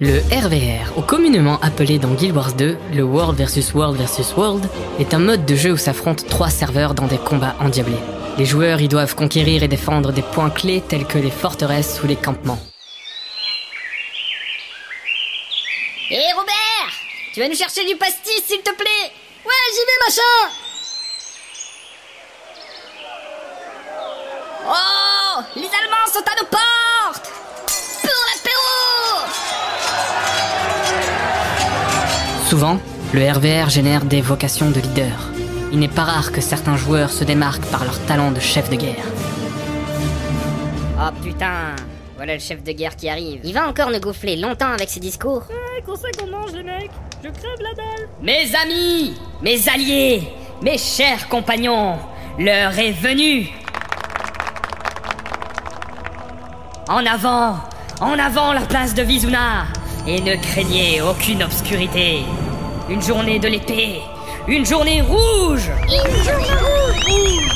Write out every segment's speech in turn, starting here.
Le RVR, ou communément appelé dans Guild Wars 2, le World vs World vs World, est un mode de jeu où s'affrontent 3 serveurs dans des combats endiablés. Les joueurs y doivent conquérir et défendre des points clés tels que les forteresses ou les campements. Hé Robert, tu vas nous chercher du pastis s'il te plaît? Ouais, j'y vais machin. Oh, les Allemands sont à nos portes. Pour l'apéro. Souvent, le RVR génère des vocations de leader. Il n'est pas rare que certains joueurs se démarquent par leur talent de chef de guerre. Oh putain, voilà le chef de guerre qui arrive. Il va encore nous gonfler longtemps avec ses discours. Ouais, qu'on sait qu'on mange les mecs. Je crève la dalle. Mes amis, mes alliés, mes chers compagnons, l'heure est venue. En avant la place de Vizuna. Et ne craignez aucune obscurité. Une journée de l'épée, une journée rouge. Une journée rouge.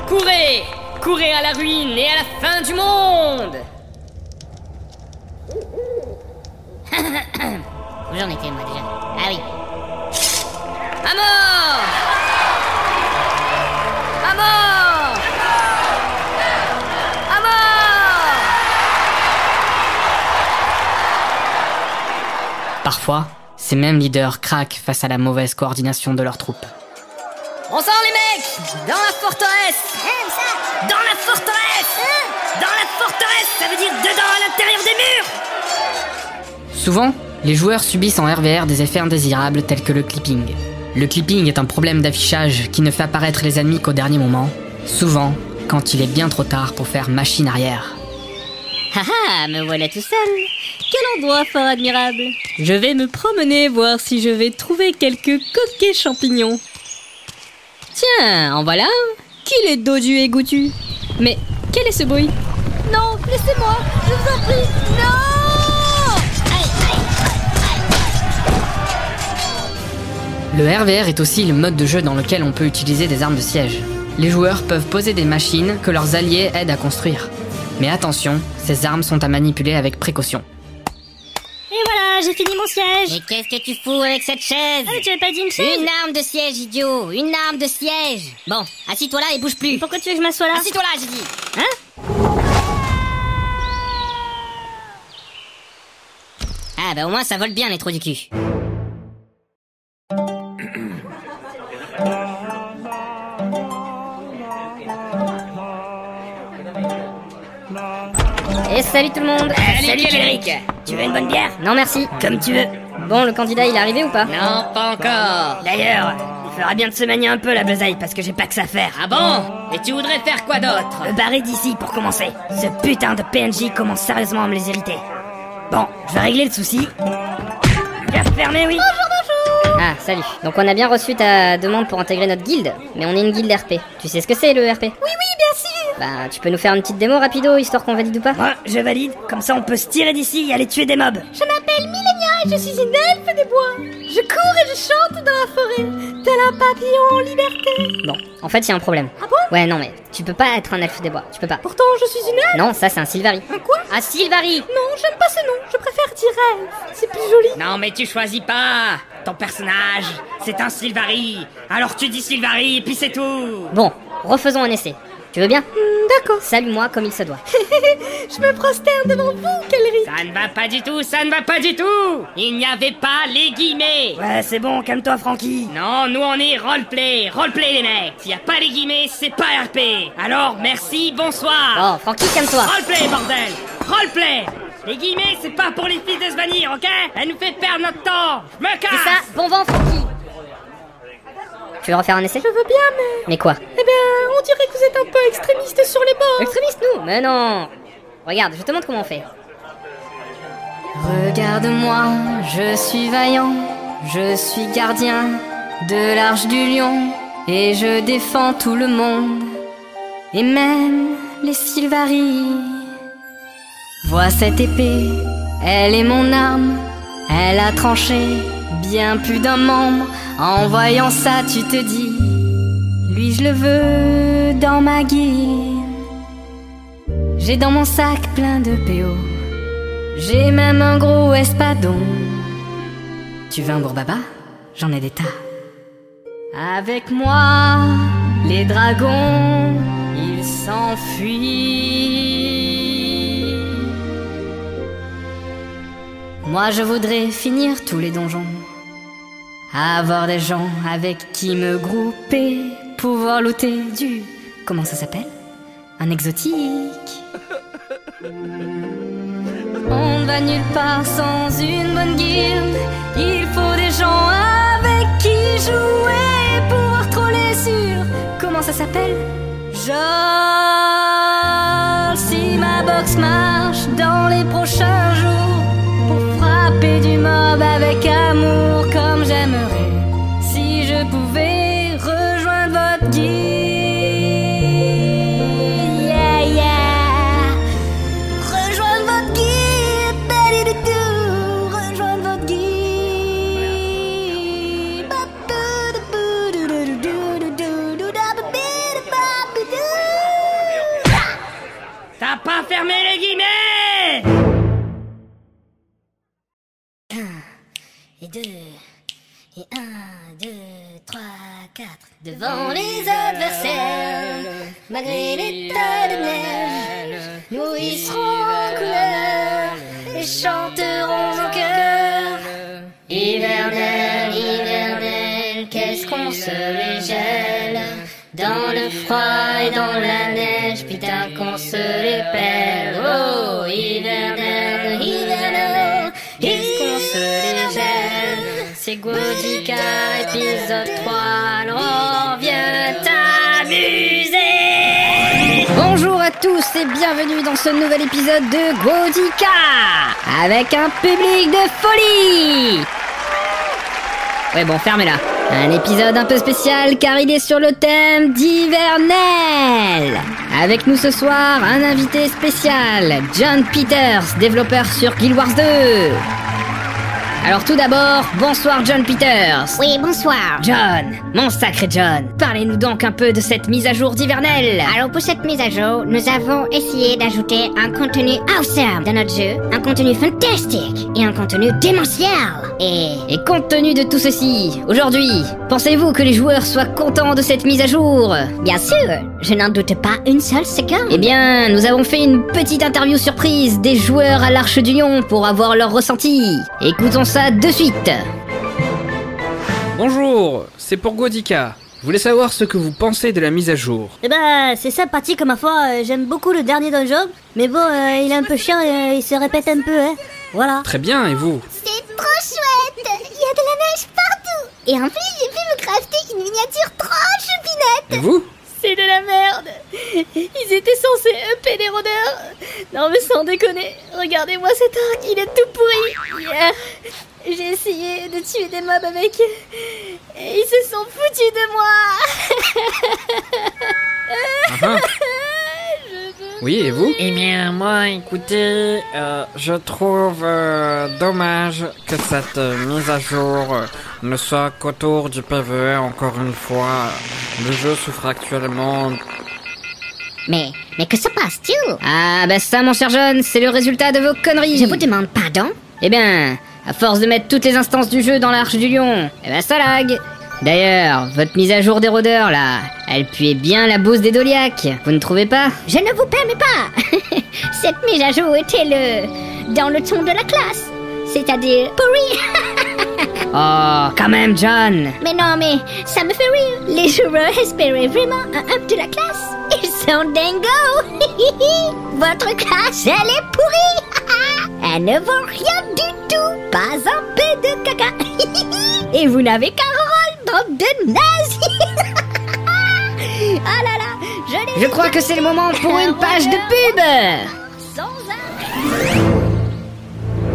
Courez, courez à la ruine et à la fin du monde. Où j'en étais moi déjà? Ah oui. À mort! À mort! À mort! Parfois, ces mêmes leaders craquent face à la mauvaise coordination de leurs troupes. On sort les mecs! Dans la forteresse! Dans la forteresse! Dans la forteresse! Ça veut dire dedans à l'intérieur des murs! Souvent, les joueurs subissent en RVR des effets indésirables tels que le clipping. Le clipping est un problème d'affichage qui ne fait apparaître les ennemis qu'au dernier moment, souvent quand il est bien trop tard pour faire machine arrière. Haha, me voilà tout seul. Quel endroit fort admirable. Je vais me promener voir si je vais trouver quelques coquets champignons. Tiens, en voilà un. Qu'il est dodu et goûtu. Mais quel est ce bruit? Non, laissez-moi, je vous en prie. Non! Le RVR est aussi le mode de jeu dans lequel on peut utiliser des armes de siège. Les joueurs peuvent poser des machines que leurs alliés aident à construire. Mais attention, ces armes sont à manipuler avec précaution. Et voilà, j'ai fini mon siège. Mais qu'est-ce que tu fous avec cette chaise? Ah, mais tu avais pas dit une chaise? Une arme de siège, idiot! Une arme de siège! Bon, assis-toi là et bouge plus! Pourquoi tu veux que je m'assoie là? Assis-toi là, j'ai dit! Hein? Ah bah au moins ça vole bien les trous du cul. Et salut tout le monde. Salut Eric. Tu veux une bonne bière? Non merci. Comme tu veux. Bon, le candidat il est arrivé ou pas? Non, pas encore. D'ailleurs, il faudra bien de se manier un peu la besaille parce que j'ai pas que ça à faire. Ah bon? Et tu voudrais faire quoi d'autre? Me barrer d'ici pour commencer. Ce putain de PNJ commence sérieusement à me les irriter. Bon, je vais régler le souci. Bien fermé, oui. Bonjour. Ah, salut. Donc on a bien reçu ta demande pour intégrer notre guilde, mais on est une guilde RP. Tu sais ce que c'est le RP? Oui, bien sûr. Bah, tu peux nous faire une petite démo rapido, histoire qu'on valide ou pas? Ouais, je valide. Comme ça, on peut se tirer d'ici et aller tuer des mobs. Je m'appelle Millenia et je suis une elfe des bois. Je cours et je chante dans la forêt, tel un papillon en liberté. Bon, en fait, il y a un problème. Ah bon? Ouais, non, mais tu peux pas être un elfe des bois. Tu peux pas. Pourtant, je suis une elfe. Non, ça, c'est un Sylvari. Un quoi? Un Sylvari! Non, j'aime pas ce nom. Je préfère dire elfe. C'est plus joli. Non mais tu choisis pas. Ton personnage, c'est un Sylvari. Alors tu dis Sylvari et puis c'est tout. Bon, refaisons un essai. Tu veux bien? D'accord. Salue-moi comme il se doit. Je me prosterne devant vous, Kellery. Ça ne va pas du tout, ça ne va pas du tout. Il n'y avait pas les guillemets. Ouais, c'est bon, calme-toi, Francky. Non, nous on est roleplay, roleplay les mecs. S'il n'y a pas les guillemets, c'est pas RP. Alors merci, bonsoir. Oh, Francky, calme-toi. Roleplay, bordel. Roleplay. Les guillemets, c'est pas pour les filles de Svanir, ok? Elle nous fait perdre notre temps. Je me casse. C'est ça, bon vent, Francky. Tu veux refaire un essai? Je veux bien, mais... Mais quoi? Eh bien, on dirait que vous êtes un peu extrémiste sur les bords. Extrémiste, nous? Mais non. Regarde, je te montre comment on fait. Regarde-moi, je suis vaillant, je suis gardien de l'Arche du Lion, et je défends tout le monde, et même les Sylvari. Vois cette épée, elle est mon arme, elle a tranché bien plus d'un membre. En voyant ça, tu te dis, lui je le veux dans ma guilde. J'ai dans mon sac plein de PO, J'ai même un gros espadon. Tu veux un bourbaba? J'en ai des tas. Avec moi, les dragons, ils s'enfuient. Moi je voudrais finir tous les donjons, avoir des gens avec qui me grouper, pouvoir looter du... Comment ça s'appelle? Un exotique. On ne va nulle part sans une bonne guilde. Il faut des gens avec qui jouer, pouvoir troller sur... Comment ça s'appelle? Genre... Si ma box marche dans les prochains jours, pour frapper du mob avec amour comme j'aimerais. Si je pouvais rejoindre votre guilde. T'as pas fermé les guillemets! 1 et 2 et 1, 2, 3, 4. Devant les adversaires, malgré les tas de neige, nous y serons en couleur et chanterons en chœur. Hivernel, hivernel, qu'est-ce qu'on se régèle dans le froid et dans la neige, putain qu'on se les pèle. Oh, hivernel, hivernel, qu'est-ce qu'on se les gèle. C'est Godica, épisode 3, alors viens t'amuser. Bonjour à tous et bienvenue dans ce nouvel épisode de Godica, avec un public de folie. Ouais bon, fermez-la. Un épisode un peu spécial car il est sur le thème d'hivernel. Avec nous ce soir, un invité spécial, John Peters, développeur sur Guild Wars 2. Alors tout d'abord, bonsoir John Peters. Oui, bonsoir. John, mon sacré John, parlez-nous donc un peu de cette mise à jour d'hivernel. Alors pour cette mise à jour, nous avons essayé d'ajouter un contenu awesome dans notre jeu, un contenu fantastique et un contenu démentiel. Et compte tenu de tout ceci, aujourd'hui, pensez-vous que les joueurs soient contents de cette mise à jour? Bien sûr, je n'en doute pas une seule seconde. Eh bien, nous avons fait une petite interview surprise des joueurs à l'Arche du Lion pour avoir leur ressenti. Écoutons ça de suite. Bonjour, c'est pour Godica. Je voulais savoir ce que vous pensez de la mise à jour. Eh ben, c'est sympathique ma foi, j'aime beaucoup le dernier dungeon, mais bon, il est un peu chiant et il se répète un peu, hein. Voilà. Très bien, et vous? C'est trop chouette. Il y a de la neige partout. Et en plus, j'ai pu me crafter une miniature trop choupinette. Et vous? C'est de la merde. Ils étaient censés upper les rôdeurs. Non mais sans déconner, regardez-moi cet arc, il est tout pourri. Hier, j'ai essayé de tuer des mobs avec eux et ils se sont foutus de moi. Oui, et vous? Eh bien, moi, écoutez, je trouve dommage que cette mise à jour ne soit qu'autour du PvE, encore une fois. Le jeu souffre actuellement... Mais que se passe-t-il? Ah bah ça mon cher John, c'est le résultat de vos conneries. Je vous demande pardon? Eh bien, à force de mettre toutes les instances du jeu dans l'Arche du Lion, eh ben ça lag. D'ailleurs, votre mise à jour des rôdeurs là, elle puait bien la bouse des Doliaques, vous ne trouvez pas? Je ne vous permets pas. Cette mise à jour était dans le ton de la classe, c'est-à-dire pourri. Oh, quand même John. Mais non, mais ça me fait rire. Les joueurs espéraient vraiment un up de la classe. Ils sont dingo. Votre classe, elle est pourrie. Elle ne vaut rien du tout. Pas un peu de caca. Et vous n'avez qu'un rôle, bande de nazis. Ah là là, je crois que c'est le moment pour une page de pub.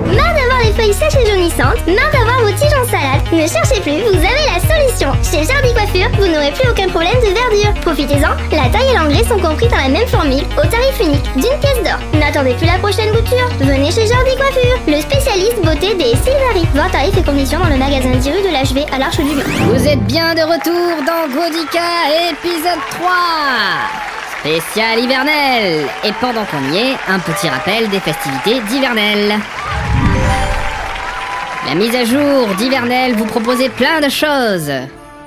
Marre d'avoir les feuilles sèches et jaunissantes, marre d'avoir vos tiges en salade. Ne cherchez plus, vous avez la solution. Chez Jardy Coiffure, vous n'aurez plus aucun problème de verdure. Profitez-en, la taille et l'engrais sont compris dans la même formule, au tarif unique d'une pièce d'or. N'attendez plus la prochaine bouture, venez chez Jardy Coiffure, le spécialiste beauté des Sylvari. Voir tarifs et conditions dans le magasin 10 rue de l'HV à l'Arche du Lion. Vous êtes bien de retour dans Godica épisode 3. spécial hivernel. Et pendant qu'on y est, un petit rappel des festivités d'hivernel. La mise à jour d'hivernel vous proposait plein de choses.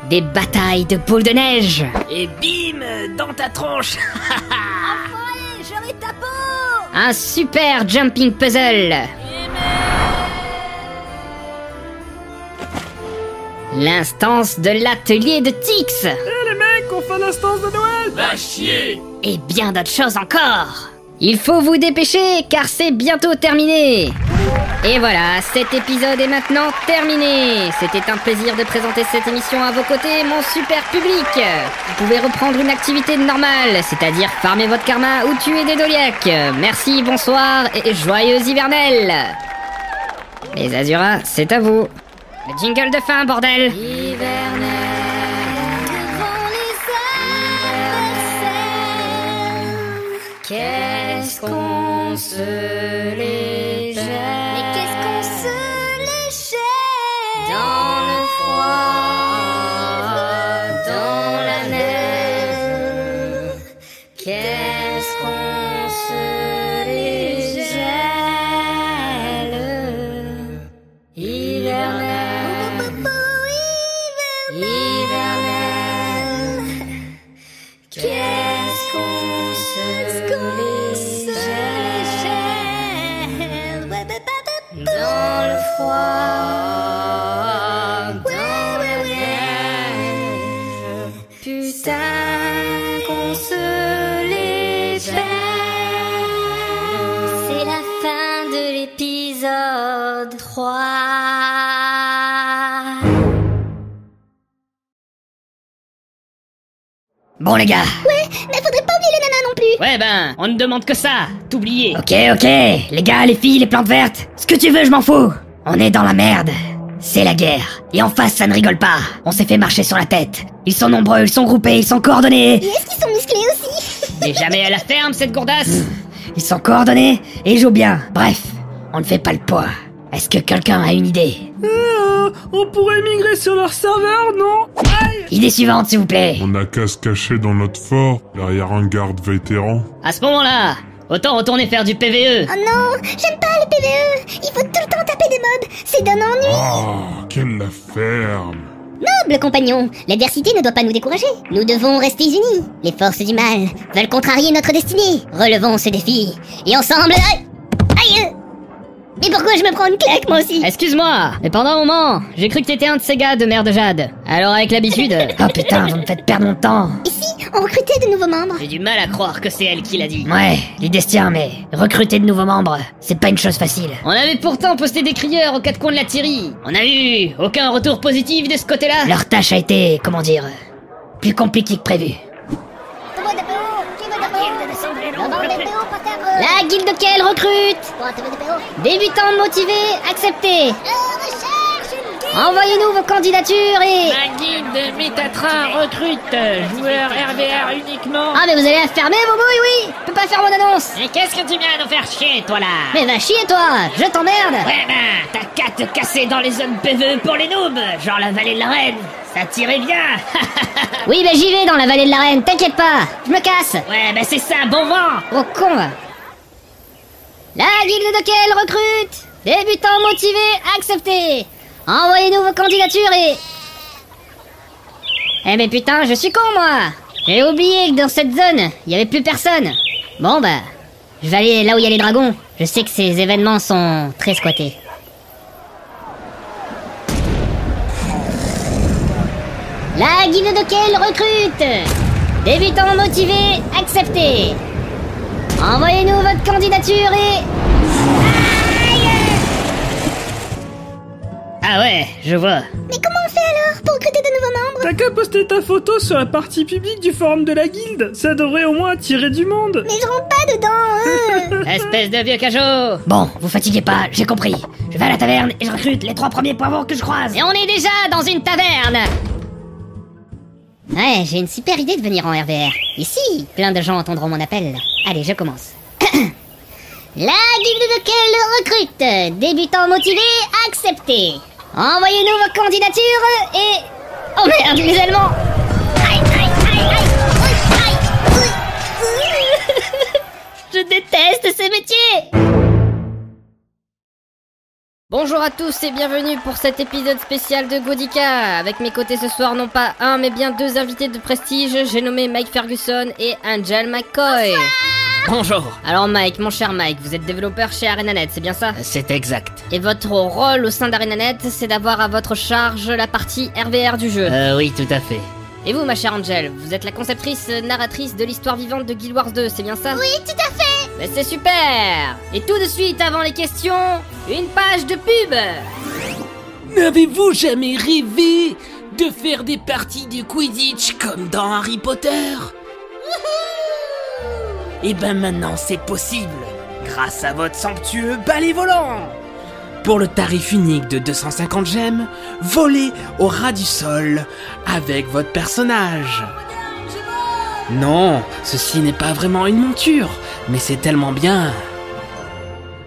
Des batailles de boules de neige. Et bim, dans ta tronche. J'aurai ta peau. Un super jumping puzzle. L'instance de l'atelier de Tix. Les mecs, on fait l'instance de Noël. Va chier. Et bien d'autres choses encore. Il faut vous dépêcher car c'est bientôt terminé. Et voilà, cet épisode est maintenant terminé. C'était un plaisir de présenter cette émission à vos côtés, mon super public. Vous pouvez reprendre une activité normale, c'est-à-dire farmer votre karma ou tuer des doliacs. Merci, bonsoir et joyeux hivernel. Les Azuras, c'est à vous. Le jingle de fin, bordel. Qu'est-ce qu'on se les jette? Mais qu'est-ce qu'on se les jette? Dans le froid, dans la neige. Qu'est-ce qu'on se les gèle? Hivernel, hivernel. Qu'est-ce qu'on se dans le froid, dans la neige. Putain qu'on se les perd. C'est la fin de l'épisode 3. Bon les gars. Ouais, mais faudrait pas oublier les nanas non plus. Ouais ben, on ne demande que ça, t'oublier. Ok, les gars, les filles, les plantes vertes, ce que tu veux, je m'en fous. On est dans la merde. C'est la guerre. Et en face, ça ne rigole pas. On s'est fait marcher sur la tête. Ils sont nombreux, ils sont groupés, ils sont coordonnés. Et est-ce qu'ils sont musclés aussi? Mais jamais à la ferme, cette gourdasse. Ils sont coordonnés et ils jouent bien. Bref, on ne fait pas le poids. Est-ce que quelqu'un a une idée? On pourrait migrer sur leur serveur, non? Idée suivante, s'il vous plaît. On n'a qu'à se cacher dans notre fort, derrière un garde vétéran. À ce moment-là, autant retourner faire du PVE. Oh non, j'aime pas le PVE. Il faut tout le temps taper des mobs. C'est d'un ennui. Ah, quelle la ferme! Noble compagnon, l'adversité ne doit pas nous décourager. Nous devons rester unis. Les forces du mal veulent contrarier notre destinée. Relevons ce défi. Et ensemble... Aïe! Mais pourquoi je me prends une claque, moi aussi? Excuse-moi, mais pendant un moment, j'ai cru que t'étais un de ces gars de Mère de Jade. Alors avec l'habitude... Oh putain, vous me faites perdre mon temps. Ici, on recrutait de nouveaux membres. J'ai du mal à croire que c'est elle qui l'a dit. Ouais, l'idée se tient, mais recruter de nouveaux membres, c'est pas une chose facile. On avait pourtant posté des crieurs aux quatre coins de la Thierry. On a eu aucun retour positif de ce côté-là. Leur tâche a été, comment dire, plus compliquée que prévu. La guilde de quel recrute? Débutants motivés, acceptés. Envoyez-nous vos candidatures et... La guilde Métatron recrute joueur RVR uniquement. Ah mais vous allez la fermer vos bouilles, oui. Je peux pas faire mon annonce. Et qu'est-ce que tu viens nous faire chier, toi là? Mais va chier toi, je t'emmerde. Ouais ben, t'as qu'à te casser dans les zones PVE pour les noobs, genre la vallée de la Reine. Ça tirait bien. Oui ben j'y vais dans la vallée de la Reine, t'inquiète pas. Je me casse. Ouais ben c'est ça, bon vent. Oh con va. La guilde de quel recrute? Débutants motivés, acceptés. Envoyez-nous vos candidatures et... Eh mais putain, je suis con moi. J'ai oublié que dans cette zone, il y avait plus personne. Bon bah, je vais aller là où il y a les dragons. Je sais que ces événements sont très squattés. La guilde de quel recrute? Débutants motivés, acceptés. Envoyez-nous votre candidature et... Ah ouais, je vois. Mais comment on fait alors pour recruter de nouveaux membres? T'as qu'à poster ta photo sur la partie publique du forum de la guilde. Ça devrait au moins attirer du monde. Mais je rentre pas dedans, Espèce de vieux cajot. Bon, vous fatiguez pas, j'ai compris. Je vais à la taverne et je recrute les 3 premiers poivrons que je croise. Et on est déjà dans une taverne. Ouais, j'ai une super idée de venir en RVR. Ici, plein de gens entendront mon appel. Allez, je commence. La guilde de quel recrute? Débutants motivés, acceptés. Envoyez-nous vos candidatures et... Oh merde, les Allemands! Aïe, aïe, aïe, aïe, aïe, aïe, Je déteste ce métier. Bonjour à tous et bienvenue pour cet épisode spécial de Godika. Avec mes côtés ce soir, non pas un mais bien deux invités de prestige. J'ai nommé Mike Ferguson et Angel McCoy. Bonjour. Alors Mike, mon cher Mike, vous êtes développeur chez ArenaNet, c'est bien ça? C'est exact. Et votre rôle au sein d'ArenaNet, c'est d'avoir à votre charge la partie RVR du jeu. Oui, tout à fait. Et vous, ma chère Angel, vous êtes la conceptrice, narratrice de l'histoire vivante de Guild Wars 2, c'est bien ça? Oui, tout à fait. Mais c'est super! Et tout de suite, avant les questions, une page de pub! N'avez-vous jamais rêvé de faire des parties de Quidditch comme dans Harry Potter? Et ben maintenant c'est possible, grâce à votre somptueux balai volant! Pour le tarif unique de 250 gemmes, volez au ras du sol avec votre personnage. Non, ceci n'est pas vraiment une monture, mais c'est tellement bien.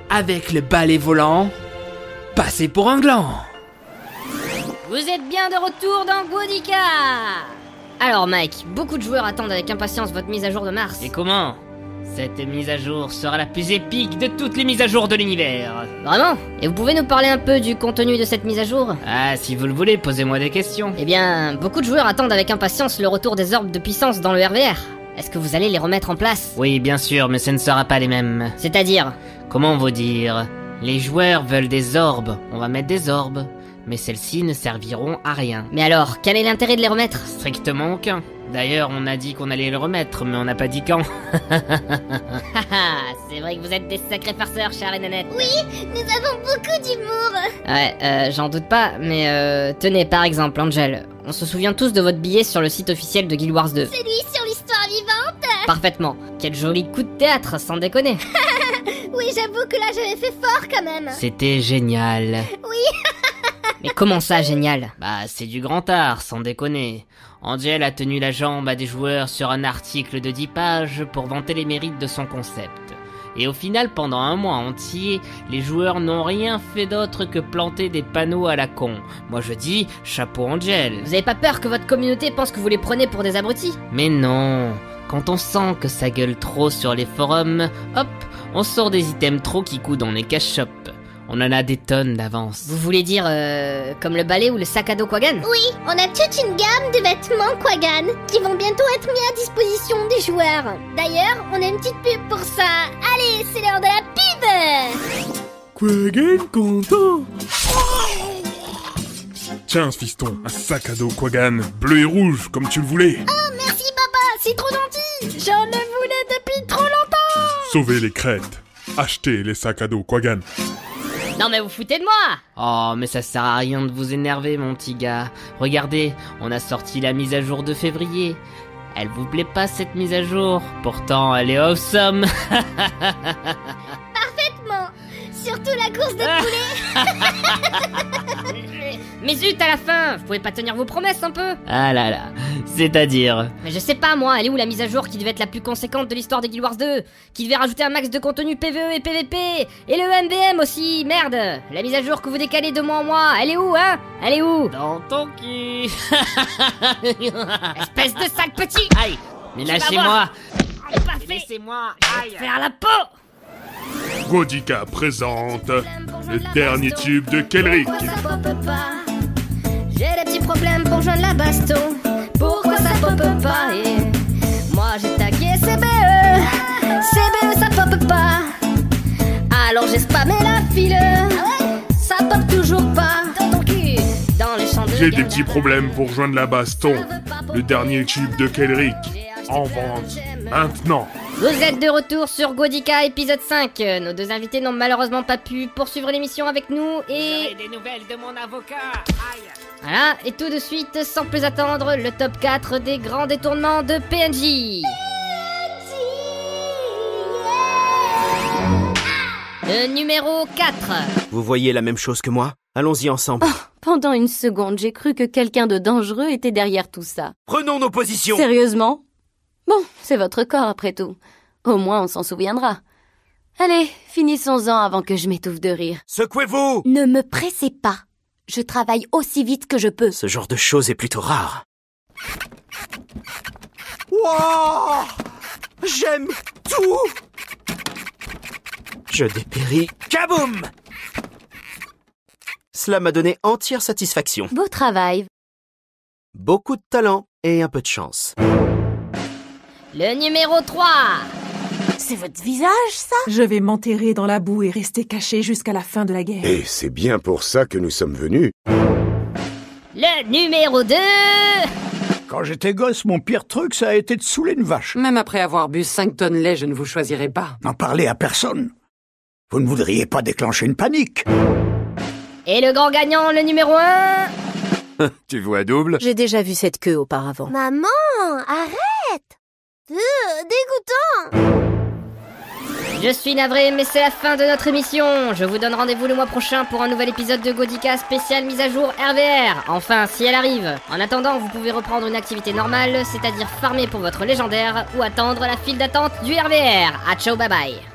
Avec le balai volant, passez pour un gland. Vous êtes bien de retour dans Godika! Alors Mike, beaucoup de joueurs attendent avec impatience votre mise à jour de mars. Et comment? Cette mise à jour sera la plus épique de toutes les mises à jour de l'univers. Vraiment? Et vous pouvez nous parler un peu du contenu de cette mise à jour? Ah, si vous le voulez, posez-moi des questions. Eh bien, beaucoup de joueurs attendent avec impatience le retour des orbes de puissance dans le RVR. Est-ce que vous allez les remettre en place? Oui, bien sûr, mais ce ne sera pas les mêmes. C'est-à-dire? Comment vous dire? Les joueurs veulent des orbes, on va mettre des orbes. Mais celles-ci ne serviront à rien. Mais alors, quel est l'intérêt de les remettre? Strictement aucun. D'ailleurs, on a dit qu'on allait le remettre, mais on n'a pas dit quand. C'est vrai que vous êtes des sacrés farceurs, cher ArenaNet. Oui, nous avons beaucoup d'humour. Ouais, j'en doute pas, mais tenez, par exemple, Angel, on se souvient tous de votre billet sur le site officiel de Guild Wars 2. Celui sur l'histoire vivante. Parfaitement. Quel joli coup de théâtre, sans déconner. Oui, j'avoue que là j'avais fait fort quand même. C'était génial. Oui. Mais comment ça, génial? Bah, c'est du grand art, sans déconner. Angel a tenu la jambe à des joueurs sur un article de 10 pages pour vanter les mérites de son concept. Et au final, pendant un mois entier, les joueurs n'ont rien fait d'autre que planter des panneaux à la con. Moi je dis, chapeau Angel. Vous avez pas peur que votre communauté pense que vous les prenez pour des abrutis? Mais non, quand on sent que ça gueule trop sur les forums, hop, on sort des items trop qui coûtent dans les cash shops. On en a des tonnes d'avance. Vous voulez dire, comme le balai ou le sac à dos Quaggan? Oui, on a toute une gamme de vêtements Quaggan qui vont bientôt être mis à disposition des joueurs. D'ailleurs, on a une petite pub pour ça. Allez, c'est l'heure de la pub. Quaggan content. Tiens, fiston, un sac à dos Quaggan, bleu et rouge, comme tu le voulais. Oh, merci papa, c'est trop gentil. J'en le voulais depuis trop longtemps. Sauvez les crêtes. Achetez les sacs à dos Quaggan. Non mais vous foutez de moi! Oh, mais ça sert à rien de vous énerver, mon petit gars. Regardez, on a sorti la mise à jour de février. Elle vous plaît pas, cette mise à jour? Pourtant, elle est awesome. Parfaitement. Surtout la course de poulet. Mais zut, à la fin, vous pouvez pas tenir vos promesses un peu? Ah là là, c'est-à-dire? Mais je sais pas moi, elle est où la mise à jour qui devait être la plus conséquente de l'histoire des Guild Wars 2? Qui devait rajouter un max de contenu PvE et PvP? Et le MVM aussi, merde! La mise à jour que vous décalez de mois en mois, elle est où, hein? Elle est où? Dans ton cul. Espèce de sale petit! Aïe, mais lâchez-moi! Laissez-moi faire la peau! Godika présente le dernier tube de Kelric. J'ai des petits problèmes pour joindre la baston. Pourquoi ça pop pas? Et moi j'ai tagué CBE. CBE ça pop pas. Alors j'ai spammé la file. Ça pop toujours pas. Dans ton cul, dans les champs de J'ai des petits problèmes pour joindre la baston. Le dernier tube de Kelric. En vente maintenant. Vous êtes de retour sur Godika épisode 5. Nos deux invités n'ont malheureusement pas pu poursuivre l'émission avec nous et... J'aurai des nouvelles de mon avocat. Aïe. Voilà, et tout de suite, sans plus attendre, le top 4 des grands détournements de PNJ. Le numéro 4. Vous voyez la même chose que moi? Allons-y ensemble. Oh, pendant une seconde, j'ai cru que quelqu'un de dangereux était derrière tout ça. Prenons nos positions. Sérieusement? Bon, c'est votre corps après tout. Au moins, on s'en souviendra. Allez, finissons-en avant que je m'étouffe de rire. Secouez-vous! Ne me pressez pas. Je travaille aussi vite que je peux. Ce genre de chose est plutôt rare. Wow! J'aime tout! Je dépéris. Kaboum! Cela m'a donné entière satisfaction. Beau travail. Beaucoup de talent et un peu de chance. Le numéro 3. C'est votre visage, ça? Je vais m'enterrer dans la boue et rester caché jusqu'à la fin de la guerre. Et c'est bien pour ça que nous sommes venus. Le numéro 2. Quand j'étais gosse, mon pire truc, ça a été de saouler une vache. Même après avoir bu 5 tonnes de lait, je ne vous choisirai pas. N'en parlez à personne. Vous ne voudriez pas déclencher une panique. Et le grand gagnant, le numéro 1. Tu vois double? J'ai déjà vu cette queue auparavant. Maman, arrête! Dégoûtant! Je suis navré, mais c'est la fin de notre émission. Je vous donne rendez-vous le mois prochain pour un nouvel épisode de Goodika spécial mise à jour RVR. Enfin, si elle arrive. En attendant, vous pouvez reprendre une activité normale, c'est-à-dire farmer pour votre légendaire ou attendre la file d'attente du RVR. À ciao, bye bye.